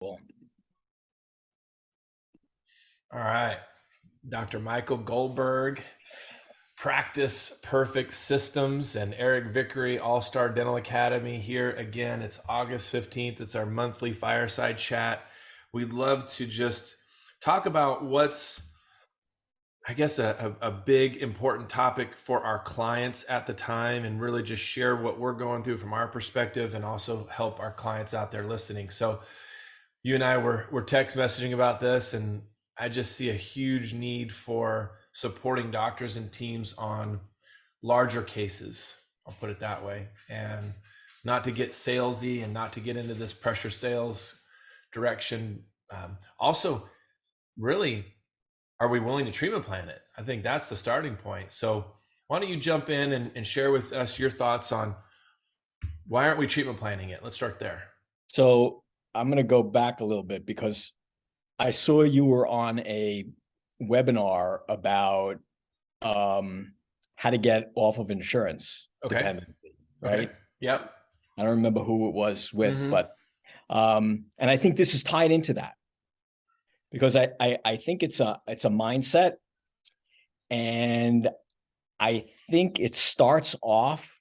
Cool. All right. Dr. Michael Goldberg, Practice Perfect Systems, and Eric Vickery, All Star Dental Academy here again. It's August 15th. It's our monthly Fireside chat. We'd love to just talk about what's, I guess, a big important topic for our clients at the time, and really just share what we're going through from our perspective and also help our clients out there listening. So, you and I were text messaging about this, and I just see a huge need for supporting doctors and teams on larger cases. I'll put it that way. And not to get salesy and not to get into this pressure sales direction. Also, really, are we willing to treatment plan it? I think that's the starting point. So why don't you jump in and share with us your thoughts on why aren't we treatment planning it? Let's start there. So I'm going to go back a little bit because I saw you were on a webinar about how to get off of insurance dependency, right? Okay. Yep. I don't remember who it was with, Mm-hmm. but and I think this is tied into that because I think it's a mindset, and I think it starts off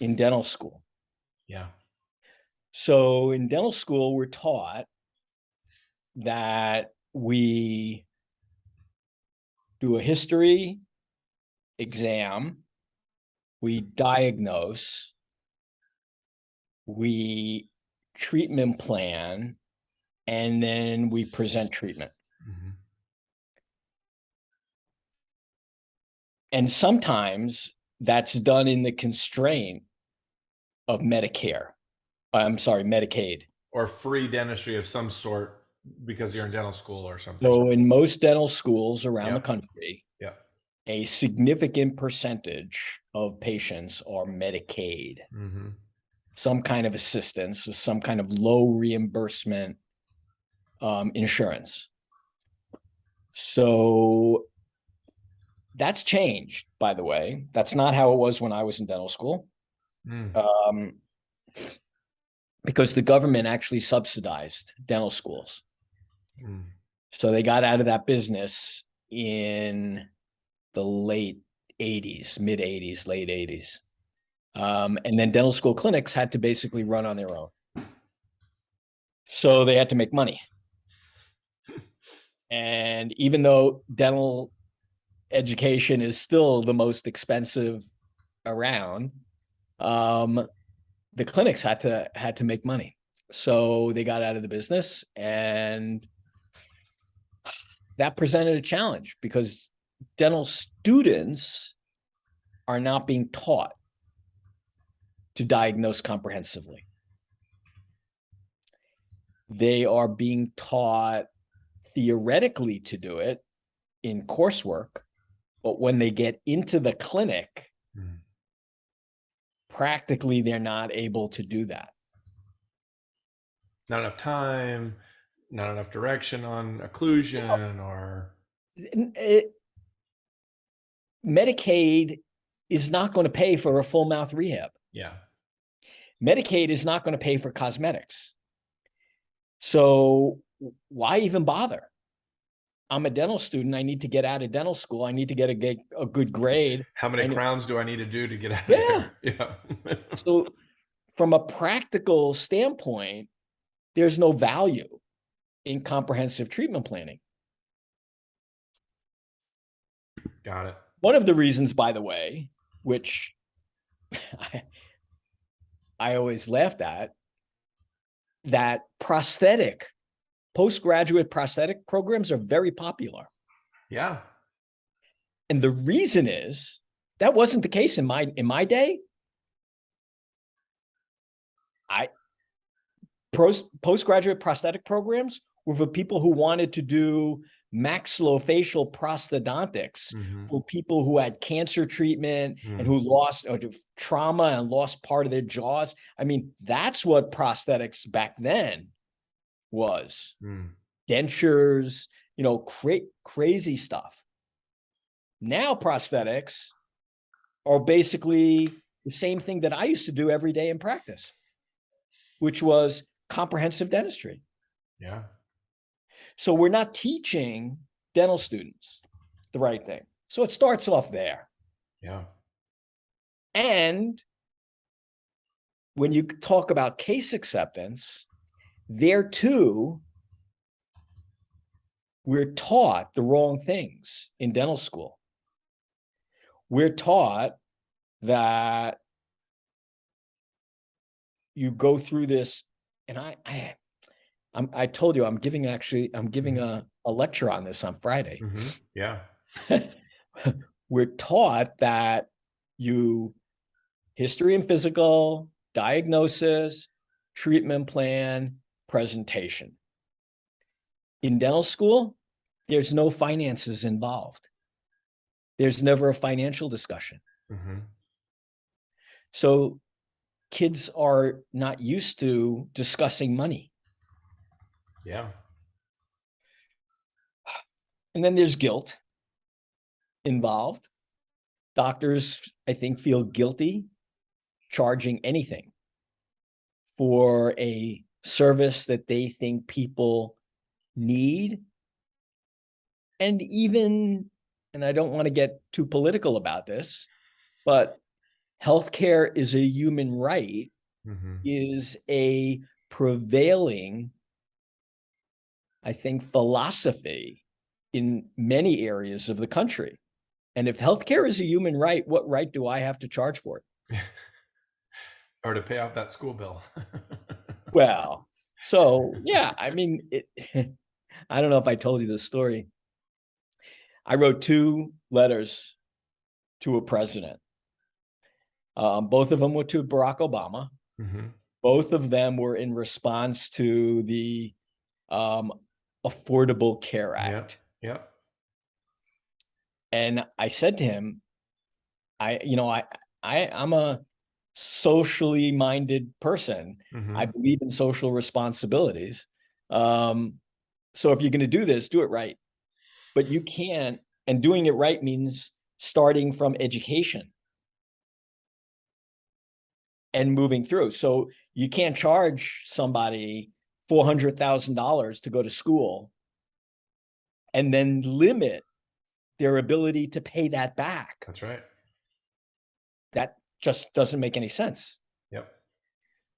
in dental school. Yeah. So in dental school, we're taught that we do a history exam, we diagnose, we treatment plan, and then we present treatment. Mm-hmm. And sometimes that's done in the constraint of Medicare. I'm sorry, Medicaid. Or free dentistry of some sort because you're in dental school or something. So in most dental schools around the Yep. country, Yep. a significant percentage of patients are Medicaid, Mm-hmm. some kind of assistance, some kind of low reimbursement insurance. So that's changed, by the way. That's not how it was when I was in dental school. Mm. Because the government actually subsidized dental schools. Mm. So they got out of that business in the late 80s, mid 80s, late 80s. And then dental school clinics had to basically run on their own. So they had to make money. And even though dental education is still the most expensive around, the clinics had to make money. So they got out of the business, and that presented a challenge because dental students are not being taught to diagnose comprehensively. They are being taught theoretically to do it in coursework, but when they get into the clinic, practically they're not able to do that. Not enough time, not enough direction on occlusion or. Medicaid is not going to pay for a full mouth rehab. Yeah. Medicaid is not going to pay for cosmetics. So why even bother? I'm a dental student. I need to get out of dental school. I need to get a good grade. How many crowns do I need to do to get out of Yeah. here? Yeah. So from a practical standpoint, there's no value in comprehensive treatment planning. Got it. One of the reasons, by the way, which I always laughed at, that postgraduate prosthetic programs are very popular. Yeah. And the reason is that wasn't the case in my day. Postgraduate prosthetic programs were for people who wanted to do maxillofacial prosthodontics, for people who had cancer treatment and who lost or trauma and lost part of their jaws. I mean, that's what prosthetics back then was. Dentures, crazy stuff. Now prosthetics are basically the same thing that I used to do every day in practice, which was comprehensive dentistry. Yeah. So we're not teaching dental students the right thing. So it starts off there. Yeah. And when you talk about case acceptance, there too, we're taught the wrong things in dental school. We're taught that you go through this, and I told you I'm giving a lecture on this on Friday. Yeah. We're taught that you history and physical, diagnosis, treatment plan, presentation. In dental school, there's no finances involved. There's never a financial discussion. So kids are not used to discussing money. Yeah. And then there's guilt involved. Doctors, I think, feel guilty charging anything for a service that they think people need. And even, and I don't want to get too political about this, but healthcare is a human right is a prevailing, I think, philosophy in many areas of the country. And if healthcare is a human right, what right do I have to charge for it? Or to pay off that school bill. Well, so yeah, I mean, I don't know if I told you this story. I wrote 2 letters to a president. Both of them were to Barack Obama. Both of them were in response to the Affordable Care Act. Yep. And I said to him, I'm a socially minded person. I believe in social responsibilities. So if you're going to do this, do it right. But you can't, and doing it right means starting from education and moving through. So you can't charge somebody $400,000 to go to school and then limit their ability to pay that back. That's right. That just doesn't make any sense. Yep.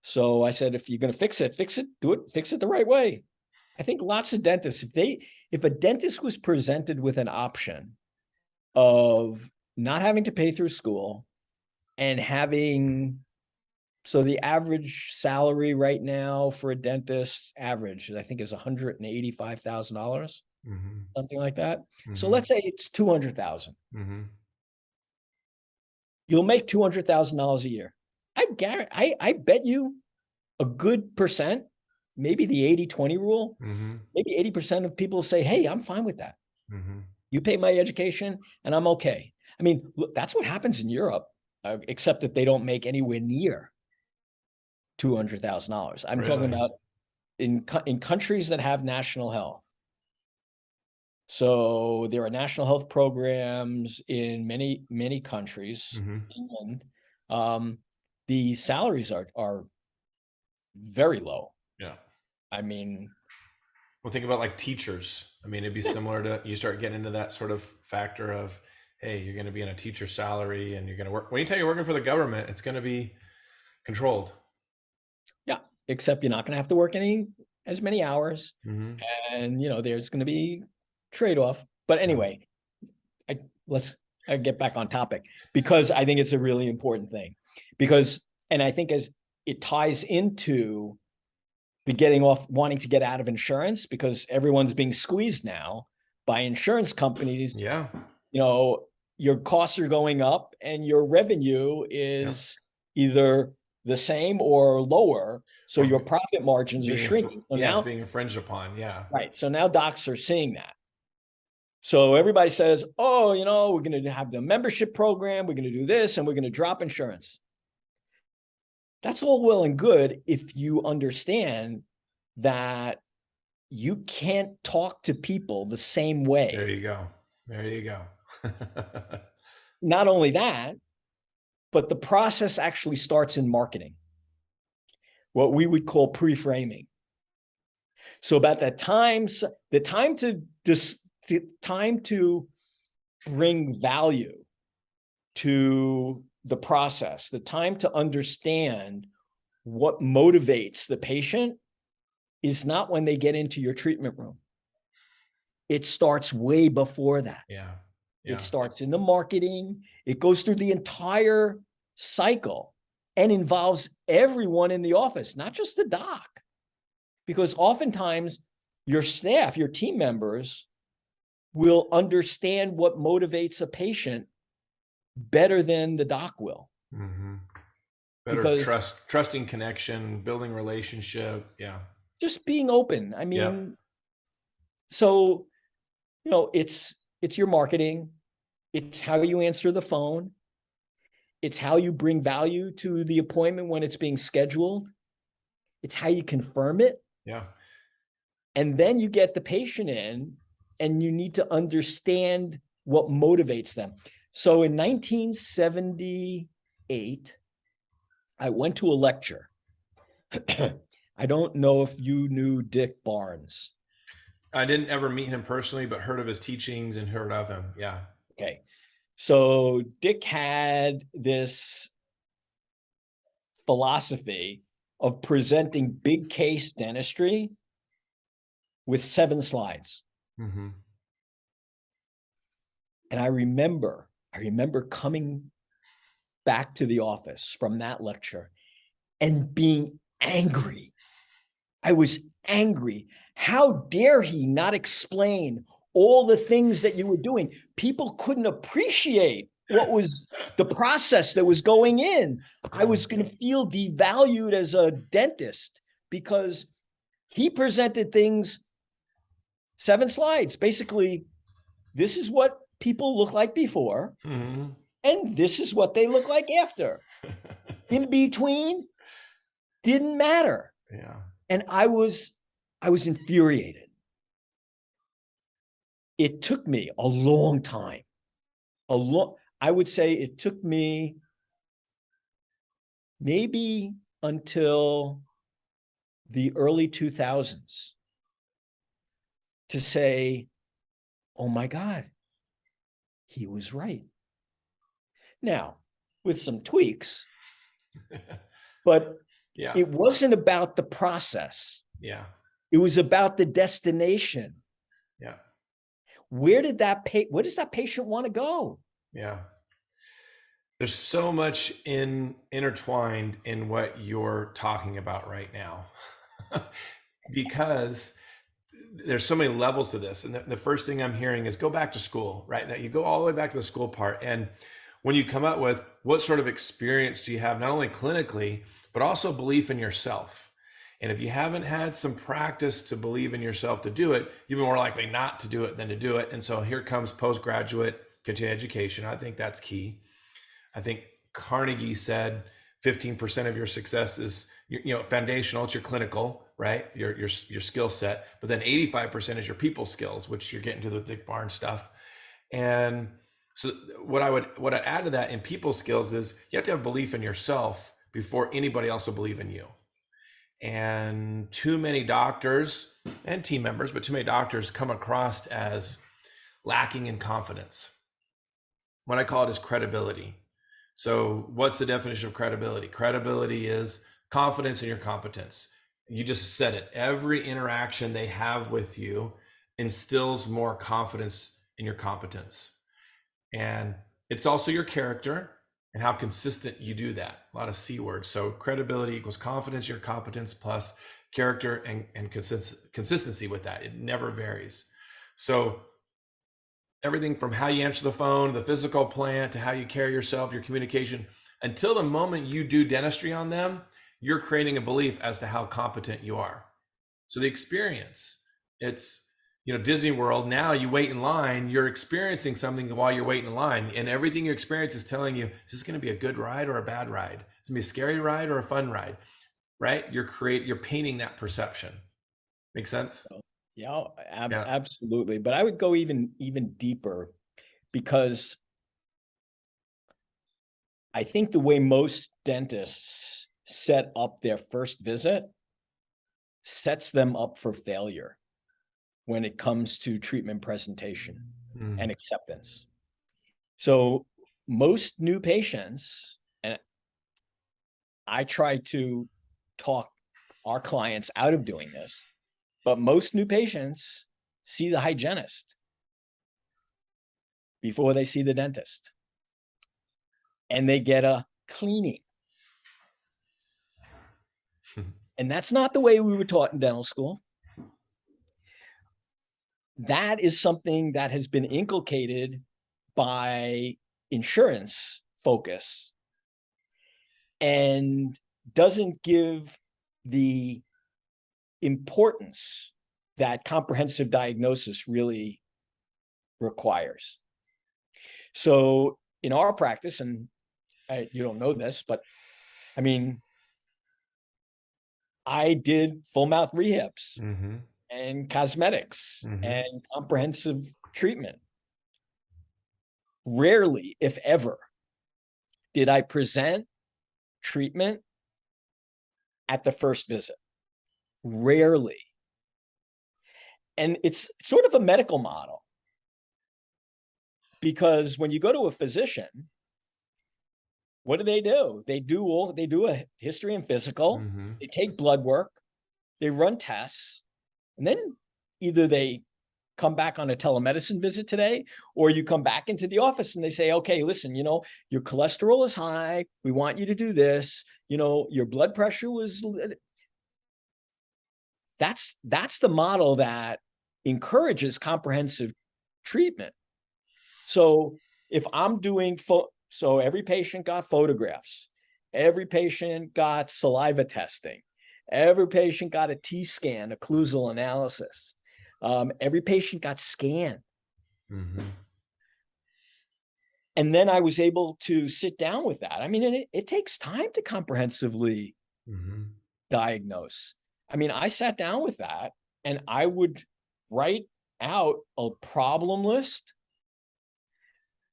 So I said, if you're going to fix it, fix it the right way. I think lots of dentists, if a dentist was presented with an option of not having to pay through school and having, so the average salary right now for a dentist average, I think, is $185,000, something like that. So let's say it's $200,000. You'll make $200,000 a year. I bet you a good percent, maybe the 80-20 rule, maybe 80% of people say, hey, I'm fine with that. You pay my education and I'm okay. I mean, look, that's what happens in Europe, except that they don't make anywhere near $200,000. I'm talking about in countries that have national health. So there are national health programs in many countries. England, the salaries are very low. Yeah. I mean, well, think about like teachers. I mean, it'd be similar to, you start getting into that sort of factor of, hey, you're going to be in a teacher salary and you're going to work. When you tell you're working for the government, it's going to be controlled. Yeah. Except you're not going to have to work as many hours. And, there's going to be trade-off. But anyway, let's get back on topic, because I think it's a really important thing, and I think as it ties into the wanting to get out of insurance, because everyone's being squeezed now by insurance companies. Yeah. Your costs are going up and your revenue is either the same or lower. So your profit margins are shrinking. So now it's being infringed upon. Yeah. Right. So now docs are seeing that. So everybody says, oh, we're going to have the membership program. We're going to do this and we're going to drop insurance. That's all well and good if you understand that you can't talk to people the same way. There you go. Not only that, but the process actually starts in marketing, what we would call pre-framing. So about that time, the time to bring value to the process, the time to understand what motivates the patient is not when they get into your treatment room. It starts way before that. Yeah. It starts in the marketing. It goes through the entire cycle and involves everyone in the office, not just the doc. Because oftentimes your staff, your team members will understand what motivates a patient better than the doc will. Mm-hmm. Better Because trusting connection, building relationship. Yeah. just being open. I mean, so, it's your marketing. It's how you answer the phone. It's how you bring value to the appointment when it's being scheduled. It's how you confirm it. Yeah. And then you get the patient in and you need to understand what motivates them. So in 1978, I went to a lecture. I don't know if you knew Dick Barnes. I didn't ever meet him personally, but heard of his teachings and heard of him. Yeah. Okay. So Dick had this philosophy of presenting big case dentistry with 7 slides. Mm-hmm. And I remember coming back to the office from that lecture and being angry. I was angry. How dare he not explain all the things that you were doing? People couldn't appreciate what was the process that was going in. I was going to feel devalued as a dentist because he presented things, 7 slides. Basically, this is what people look like before, Mm-hmm. and this is what they look like after. In between didn't matter. Yeah. And I was infuriated. It took me a long time. I would say it took me maybe until the early 2000s to say, oh my God, he was right. Now, with some tweaks, but Yeah. it wasn't about the process. Yeah. It was about the destination. Yeah. Where does that patient want to go? Yeah. There's so much intertwined in what you're talking about right now because there's so many levels to this. And the first thing I'm hearing is go back to school, right? Now you go all the way back to the school part. And when you come up with what sort of experience do you have, not only clinically, but also belief in yourself. And if you haven't had some practice to believe in yourself to do it, you're more likely not to do it than to do it. And so here comes postgraduate continuing education. I think that's key. I think Carnegie said 15% of your success is foundational. It's your clinical, right? Your skill set, but then 85% is your people skills, which you're getting to the Dick Barnes stuff. And so what I add to that in people skills is you have to have belief in yourself before anybody else will believe in you. And too many doctors and team members, but too many doctors come across as lacking in confidence. What I call it is credibility. So what's the definition of credibility? Credibility is confidence in your competence. You just said it. Every interaction they have with you instills more confidence in your competence. And it's also your character and how consistent you do that. A lot of C words. So credibility equals confidence, your competence plus character and consistency with that. It never varies. So everything from how you answer the phone, the physical plant, to how you carry yourself, your communication, until the moment you do dentistry on them, you're creating a belief as to how competent you are. So the experience, it's, Disney World, now you wait in line, you're experiencing something while you're waiting in line, and everything you experience is telling you, is this going to be a good ride or a bad ride? Is it going to be a scary ride or a fun ride, right? You're painting that perception. Make sense? Yeah, absolutely. But I would go even deeper, because I think the way most dentists set up their first visit sets them up for failure when it comes to treatment presentation and acceptance. So most new patients, and I try to talk our clients out of doing this, but most new patients see the hygienist before they see the dentist. And they get a cleaning. And that's not the way we were taught in dental school. That is something that has been inculcated by insurance focus and doesn't give the importance that comprehensive diagnosis really requires. So in our practice, and you don't know this, but I mean, I did full mouth rehabs and cosmetics and comprehensive treatment. Rarely, if ever, did I present treatment at the first visit. Rarely. And it's sort of a medical model, because when you go to a physician, what do? They do a history and physical, they take blood work, they run tests, and then either they come back on a telemedicine visit today, or you come back into the office and they say, okay, listen, your cholesterol is high. We want you to do this. Your blood pressure was. That's the model that encourages comprehensive treatment. So if I'm doing, so every patient got photographs, every patient got saliva testing, every patient got a T-scan, occlusal analysis. Every patient got scanned. And then I was able to sit down with that. I mean, it takes time to comprehensively diagnose. I mean, I sat down with that and I would write out a problem list.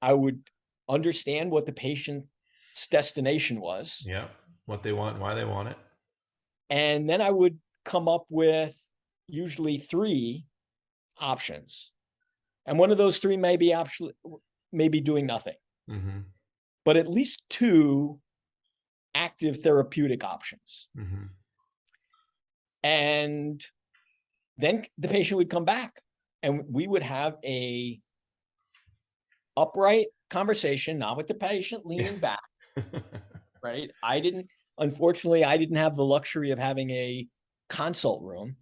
I would understand what the patient's destination was. Yeah, what they want, why they want it. And then I would come up with usually 3 options. And one of those 3 may be doing nothing. But at least 2 active therapeutic options. And then the patient would come back and we would have a upright conversation, not with the patient leaning back, right? Unfortunately, I didn't have the luxury of having a consult room.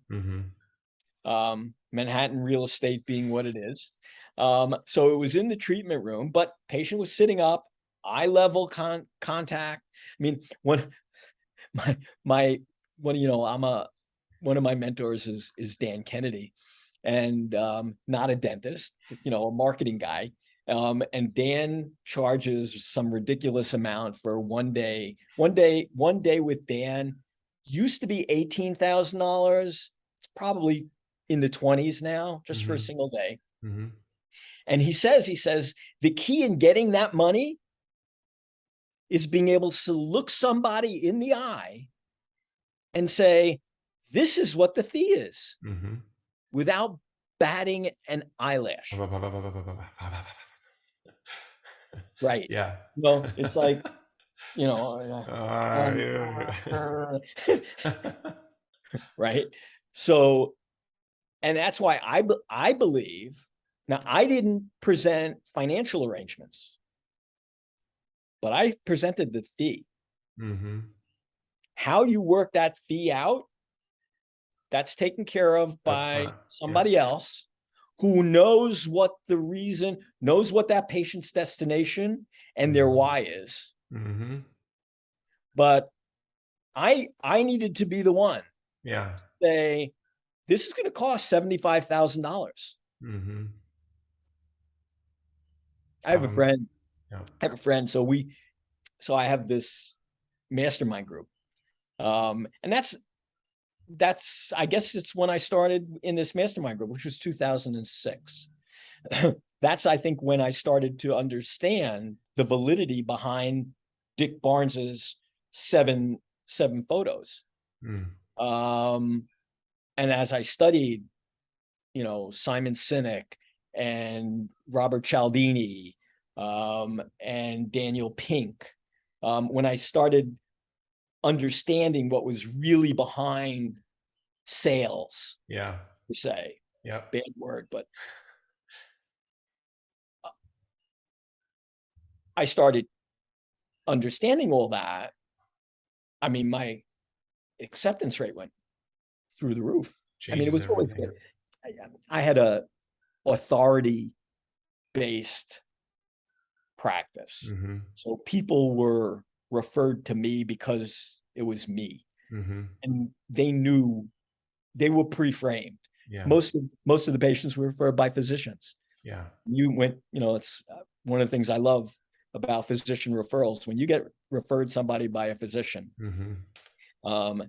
Manhattan real estate being what it is. So it was in the treatment room, but patient was sitting up, eye level contact. I mean, one of my mentors is Dan Kennedy, and not a dentist, a marketing guy. And Dan charges some ridiculous amount for one day. One day with Dan used to be $18,000. It's probably in the 20s now, just for a single day. And he says, the key in getting that money is being able to look somebody in the eye and say, this is what the fee is, without batting an eyelash. Right. Yeah. Well, it's like, right. So, and that's why I believe, now I didn't present financial arrangements, but I presented the fee. How you work that fee out, that's taken care of by somebody else who knows what the reason, knows what that patient's destination and their why is. But I needed to be the one. Yeah. Say, this is going to cost $75,000. I have a friend. So I have this mastermind group. And that's, I guess it's when I started in this mastermind group, which was 2006. That's, I think, when I started to understand the validity behind Dick Barnes's seven photos. And as I studied, Simon Sinek and Robert Cialdini, and Daniel Pink, when I started understanding what was really behind sales, Yeah. per se, Yeah. bad word, but I started understanding all that. I mean, my acceptance rate went through the roof. I mean, it Changes was always everything. good. I had a authority-based practice. Mm-hmm. So people were referred to me because it was me. Mm-hmm. And they knew, they were pre-framed. Yeah. Most of the patients were referred by physicians. Yeah. You went, it's one of the things I love about physician referrals. When you get referred somebody by a physician, Mm-hmm.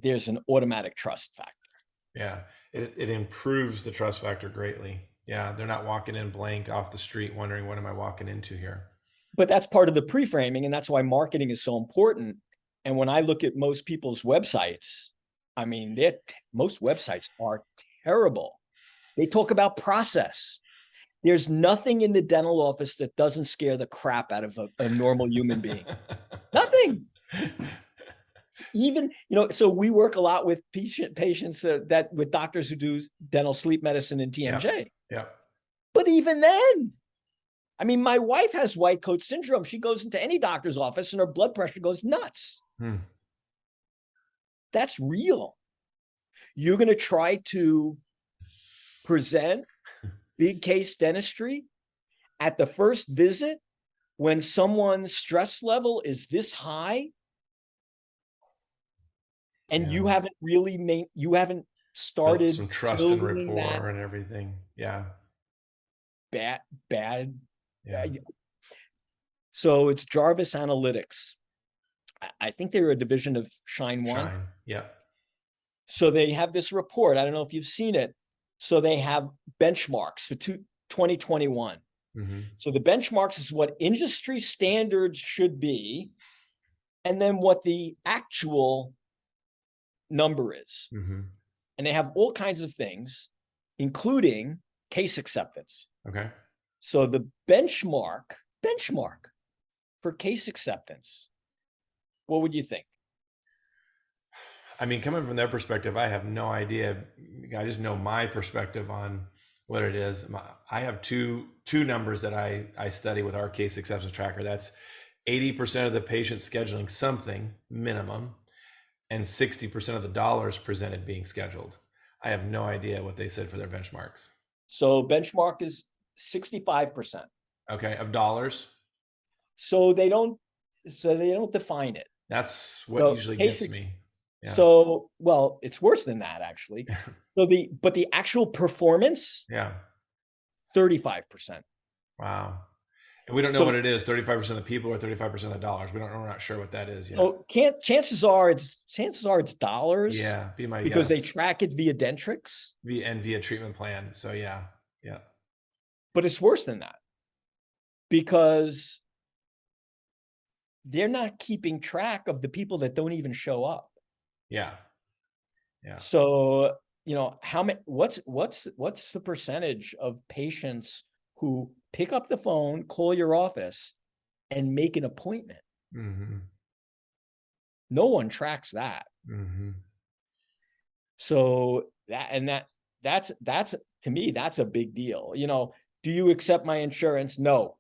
there's an automatic trust factor. Yeah. It improves the trust factor greatly. Yeah. They're not walking in blank off the street wondering, what am I walking into here? But that's part of the pre-framing, and that's why marketing is so important. And when I look at most people's websites, I mean, most websites are terrible. They talk about process. There's nothing in the dental office that doesn't scare the crap out of a normal human being. Nothing. Even, so we work a lot with patients that with doctors who do dental sleep medicine and TMJ. Yeah. But even then, I mean, my wife has white coat syndrome. She goes into any doctor's office and her blood pressure goes nuts. That's real. You're going to try to present big case dentistry at the first visit when someone's stress level is this high, and you haven't really built started some trust and rapport and everything. Yeah. Bad. Yeah. So it's Jarvis Analytics. I think they're a division of Shine One. Yeah. So they have this report. I don't know if you've seen it. So they have benchmarks for 2021. Mm-hmm. So the benchmarks is what industry standards should be, and then what the actual number is. Mm-hmm. And they have all kinds of things, including case acceptance. Okay. So the benchmark for case acceptance, what would you think? I mean, coming from their perspective, I have no idea. I just know my perspective on what it is. I have two numbers that I study with our case acceptance tracker. That's 80% of the patients scheduling something minimum, and 60% of the dollars presented being scheduled. I have no idea what they said for their benchmarks. So benchmark is 65%. Okay, of dollars. So they don't define it. That's what usually gets me. Yeah. So, well, it's worse than that, actually. So the actual performance, 35%. Wow. And we don't know what it is. 35% of the people or 35% of the dollars. We're not sure what that is yet. So chances are it's dollars. Yeah, be my because guess. they track it via Dentrix. Via treatment plan. So yeah. But it's worse than that, because they're not keeping track of the people that don't even show up. Yeah. So, how many, what's the percentage of patients who pick up the phone, call your office, and make an appointment? Mm-hmm. No one tracks that. Mm-hmm. So that's to me, that's a big deal. Do you accept my insurance? No.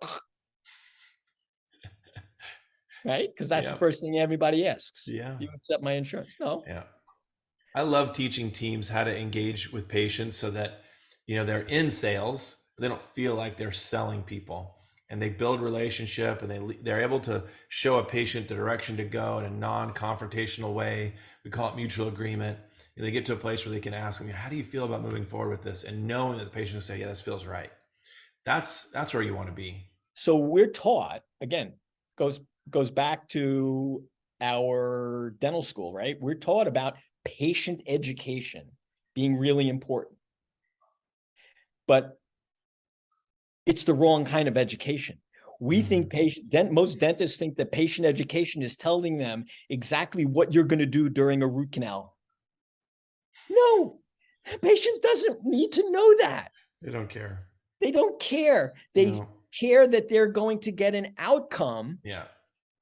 Right? Because that's the first thing everybody asks. Yeah. Do you accept my insurance? No. Yeah. I love teaching teams how to engage with patients so that, they're in sales, but they don't feel like they're selling people, and they build relationship, and they're able to show a patient the direction to go in a non-confrontational way. We call it mutual agreement. And they get to a place where they can ask them, how do you feel about moving forward with this? And knowing that the patient will say, yeah, this feels right. That's where you want to be. So we're taught, again, goes back to our dental school, right? We're taught about patient education being really important, but it's the wrong kind of education. We think most dentists think that patient education is telling them exactly what you're going to do during a root canal. No, the patient doesn't need to know that. They don't care. They don't care. They No. care that they're going to get an outcome Yeah.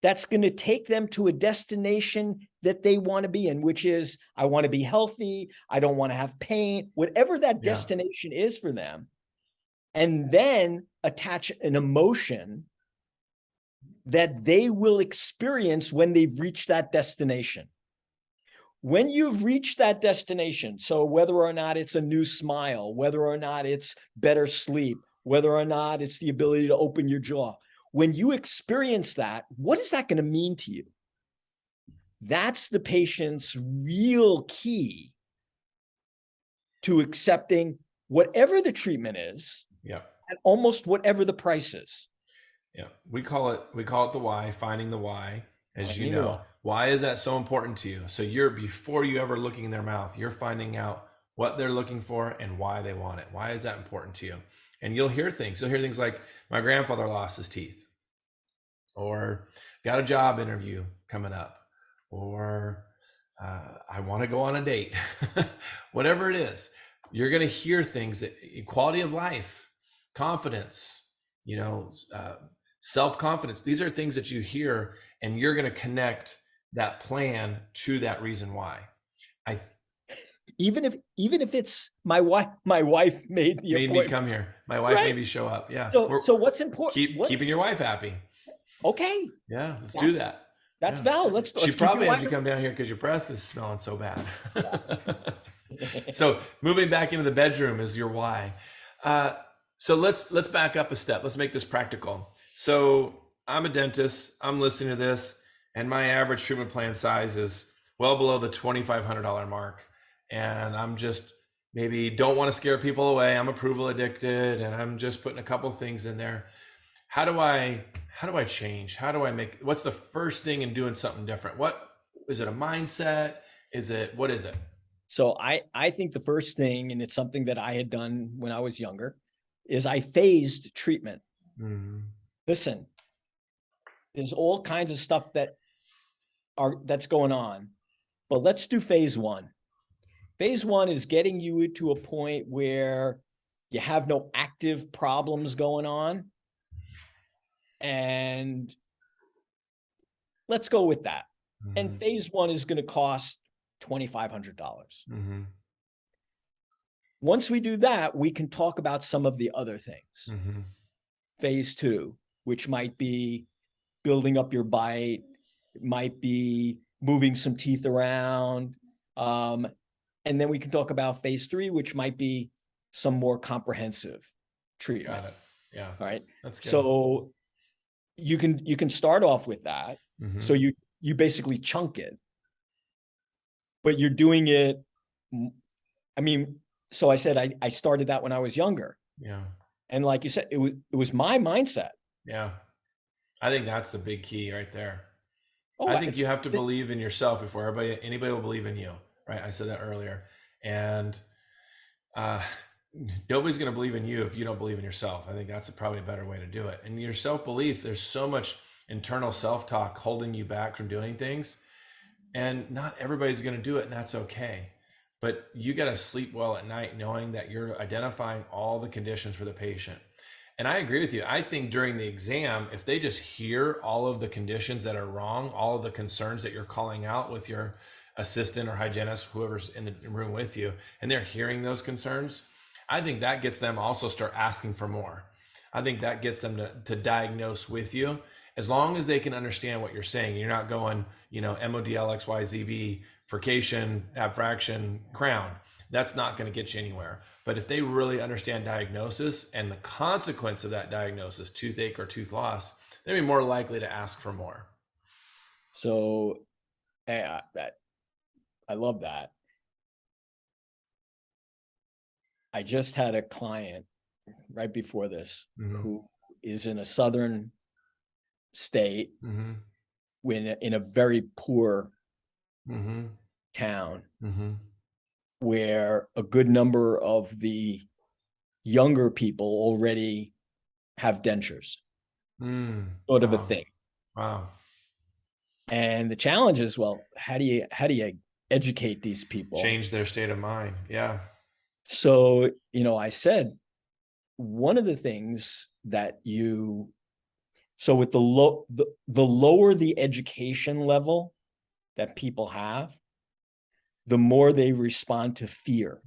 that's going to take them to a destination that they want to be in, which is, I want to be healthy. I don't want to have pain, whatever that Yeah. destination is for them. And then attach an emotion that they will experience when they've reached that destination. When you've reached that destination, so whether or not it's a new smile, whether or not it's better sleep, whether or not it's the ability to open your jaw, when you experience that, what is that going to mean to you? That's the patient's real key to accepting whatever the treatment is, Yeah. and almost whatever the price is. Yeah. We call it the why, finding the why, as you know. Why. Why is that so important to you? So before you ever looking in their mouth, you're finding out what they're looking for and why they want it. Why is that important to you? And you'll hear things. You'll hear things like, my grandfather lost his teeth, or got a job interview coming up, or I want to go on a date. Whatever it is, you're going to hear things that quality of life, confidence, self-confidence. These are things that you hear, and you're going to connect that plan to that reason why. Even if it's my wife made me come here. My wife made me show up. Yeah. So what's important? Keeping your wife happy. Okay. Yeah. Let's do that. That's valid. Let's she probably had you come down here because your breath is smelling so bad. So moving back into the bedroom is your why. So let's back up a step. Let's make this practical. So I'm a dentist. I'm listening to this, and my average treatment plan size is well below the $2,500 mark. And I'm just maybe don't want to scare people away. I'm approval addicted, and I'm just putting a couple things in there. How do I change? What's the first thing in doing something different? What is it? A mindset? What is it? So I think the first thing, and it's something that I had done when I was younger, is I phased treatment. Mm-hmm. Listen, there's all kinds of stuff that's going on, but let's do phase one. Phase one is getting you to a point where you have no active problems going on. And let's go with that. Mm-hmm. And phase one is going to cost $2,500. Mm-hmm. Once we do that, we can talk about some of the other things. Mm-hmm. Phase two, which might be building up your bite, might be moving some teeth around. And then we can talk about phase three, which might be some more comprehensive treatment. Got it. Yeah. All right. That's good. So you can start off with that. Mm-hmm. So you basically chunk it, but you're doing it. I mean, so I said, I started that when I was younger. Yeah. And like you said, it was my mindset. Yeah. I think that's the big key right there. I think you have to believe in yourself before anybody will believe in you. Right. I said that earlier. And nobody's going to believe in you if you don't believe in yourself. I think that's probably a better way to do it. And your self-belief, there's so much internal self-talk holding you back from doing things. And not everybody's going to do it, and that's okay. But you got to sleep well at night knowing that you're identifying all the conditions for the patient. And I agree with you. I think during the exam, if they just hear all of the conditions that are wrong, all of the concerns that you're calling out with your assistant or hygienist, whoever's in the room with you, and they're hearing those concerns, I think that gets them also start asking for more. I think that gets them to diagnose with you, as long as they can understand what you're saying. You're not going, MODL, furcation, abfraction, crown. That's not going to get you anywhere. But if they really understand diagnosis and the consequence of that diagnosis, toothache or tooth loss, they'll be more likely to ask for more. So I love that. I just had a client right before this who is in a southern state, in a very poor town, where a good number of the younger people already have dentures, sort of a thing. Wow. And the challenge is, well, how do you educate these people. Change their state of mind. Yeah. So, I said, one of the things that so with the lower the education level that people have, the more they respond to fear.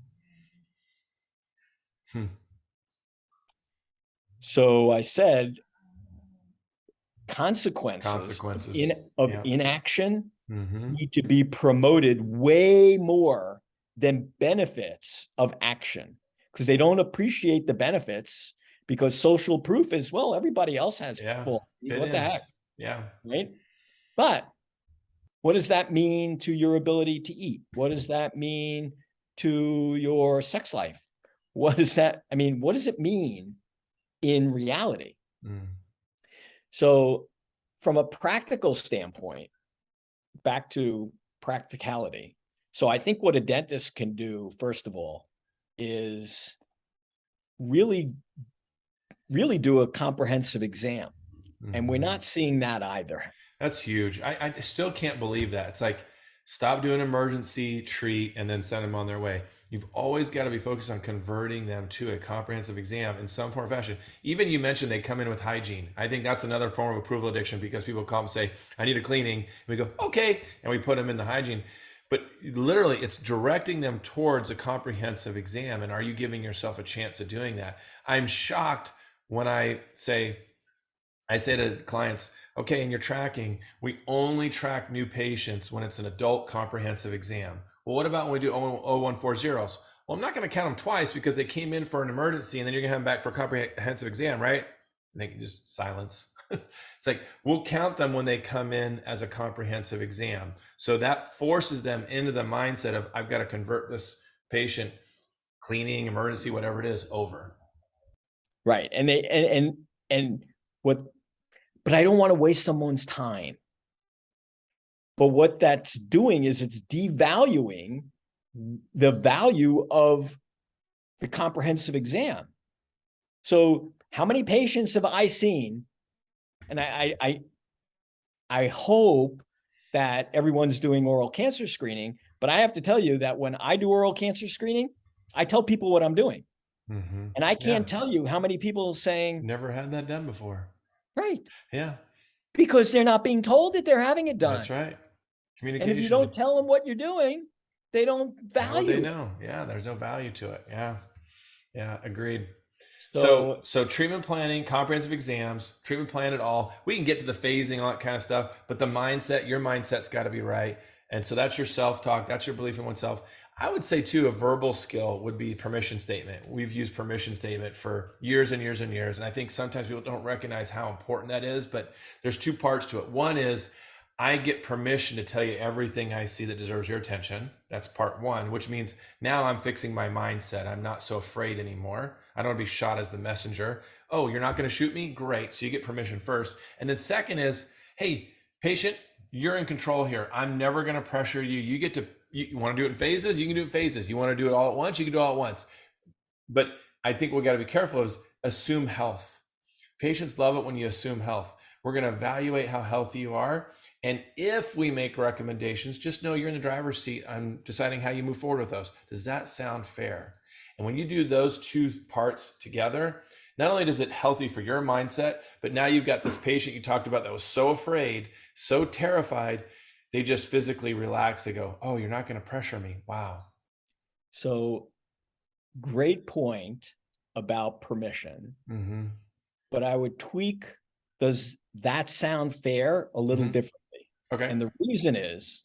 So I said, consequences of inaction need to be promoted way more than benefits of action, because they don't appreciate the benefits, because social proof is, well, everybody else has full. What the heck? Yeah. Right. But what does that mean to your ability to eat? What does that mean to your sex life? What does it mean in reality? So from a practical standpoint, back to practicality. So I think what a dentist can do, first of all, is really do a comprehensive exam. And we're not seeing that either. That's huge. I still can't believe that. It's like, stop doing emergency, treat, and then send them on their way. You've always got to be focused on converting them to a comprehensive exam in some form or fashion. Even you mentioned they come in with hygiene. I think that's another form of approval addiction, because people call and say, I need a cleaning. And we go, okay. And we put them in the hygiene. But literally, it's directing them towards a comprehensive exam. And are you giving yourself a chance of doing that? I'm shocked when I say to clients, okay, in your tracking, we only track new patients when it's an adult comprehensive exam. Well, what about when we do 0140s? Well, I'm not going to count them twice, because they came in for an emergency and then you're going to have them back for a comprehensive exam, right? And they can just silence. It's like, we'll count them when they come in as a comprehensive exam. So that forces them into the mindset of, I've got to convert this patient, cleaning, emergency, whatever it is, over. Right. But I don't want to waste someone's time. But what that's doing is it's devaluing the value of the comprehensive exam. So how many patients have I seen? And I hope that everyone's doing oral cancer screening, but I have to tell you that when I do oral cancer screening, I tell people what I'm doing. And I can't tell you how many people saying, never had that done before. Right. Yeah. Because they're not being told that they're having it done. That's right. Communication. And if you don't tell them what you're doing, they don't value. How would they know? Yeah, there's no value to it. Yeah, agreed. So treatment planning, comprehensive exams, treatment plan it all. We can get to the phasing, all that kind of stuff, but the mindset, your mindset's got to be right. And so that's your self-talk, that's your belief in oneself. I would say too, a verbal skill would be permission statement. We've used permission statement for years and years and years. And I think sometimes people don't recognize how important that is, but there's two parts to it. One is, I get permission to tell you everything I see that deserves your attention. That's part one, which means now I'm fixing my mindset. I'm not so afraid anymore. I don't want to be shot as the messenger. Oh, you're not going to shoot me? Great. So you get permission first. And then second is, hey, patient, you're in control here. I'm never going to pressure you. You want to do it in phases? You can do it in phases. You want to do it all at once? You can do it all at once. But I think what we got to be careful is assume health. Patients love it when you assume health. We're going to evaluate how healthy you are. And if we make recommendations, just know you're in the driver's seat on deciding how you move forward with those. Does that sound fair? And when you do those two parts together, not only is it healthy for your mindset, but now you've got this patient you talked about that was so afraid, so terrified, they just physically relax. They go, oh, you're not going to pressure me. Wow. So great point about permission. But I would tweak, does that sound fair, a little differently. Okay. And the reason is,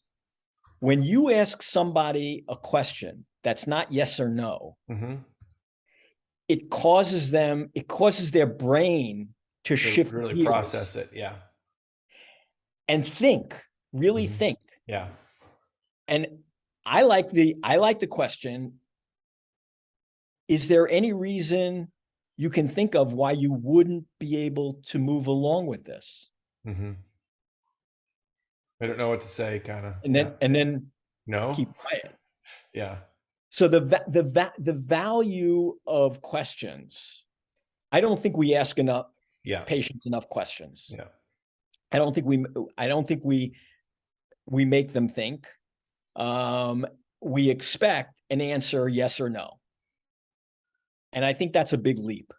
when you ask somebody a question that's not yes or no, it causes their brain to shift, really process it. Yeah. And think, really think. Yeah. And I like the question, is there any reason you can think of why you wouldn't be able to move along with this? I don't know what to say, kind of. And then no, keep quiet. Yeah. So the value of questions, I don't think we ask enough patients enough questions. Yeah. I don't think we make them think. we expect an answer yes or no. And I think that's a big leap.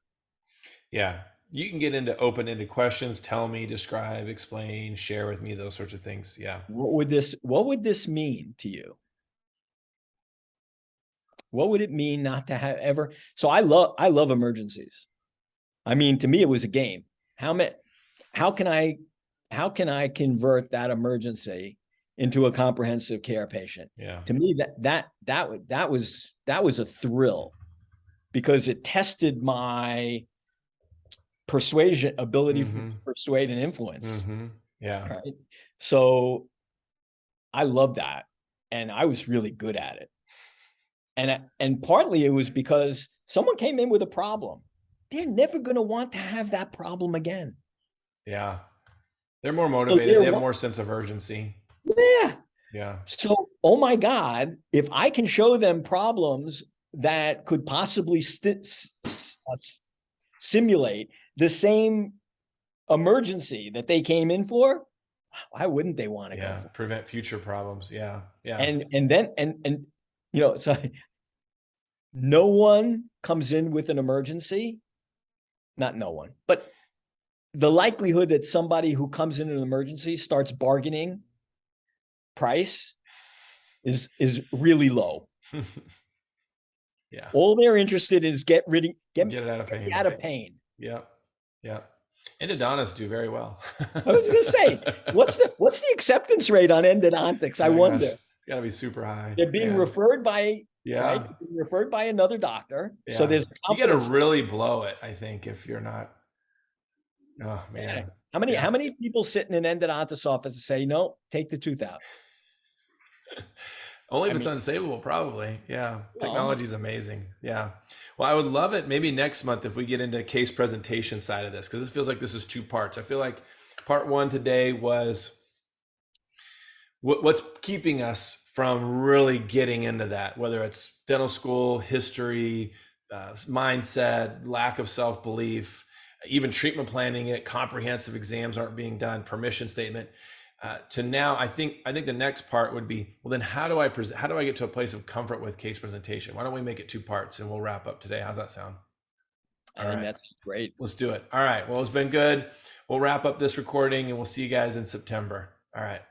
Yeah. You can get into open-ended questions, tell me, describe, explain, share with me, those sorts of things. Yeah. What would this mean to you? What would it mean not to have ever? So I love emergencies. I mean, to me, it was a game. How can I convert that emergency into a comprehensive care patient? Yeah. To me, that was a thrill, because it tested my ability to persuade and influence. Yeah. Right. So I love that. And I was really good at it. And partly it was because someone came in with a problem. They're never going to want to have that problem again. Yeah. They're more motivated. They have more sense of urgency. Yeah. Yeah. So, oh my God, if I can show them problems that could possibly simulate the same emergency that they came in for, why wouldn't they want to go for? Prevent future problems. Yeah. Yeah. And then so no one comes in with an emergency. Not no one, but the likelihood that somebody who comes in an emergency starts bargaining price is really low. Yeah. All they're interested is get it out of pain. Out of pain. Yeah. Yeah. Endodontists do very well. I was going to say, what's the acceptance rate on endodontics? I wonder. Gosh, it's got to be super high. They're being referred by right? Being referred by another doctor. Yeah. So there's you got to really blow it, I think, if you're not. Oh man. How many people sit in an endodontist office and say, no, take the tooth out? Only if it's unsavable, probably. Yeah. Technology is amazing. Yeah. Well, I would love it maybe next month if we get into case presentation side of this, because this feels like this is two parts. I feel like part one today was what's keeping us from really getting into that, whether it's dental school, history, mindset, lack of self-belief, even treatment planning it, comprehensive exams aren't being done, permission statement. To now, I think the next part would be, well, then how do I get to a place of comfort with case presentation? Why don't we make it two parts and we'll wrap up today? How's that sound? I think that's great. Let's do it. All right. Well, it's been good. We'll wrap up this recording and we'll see you guys in September. All right.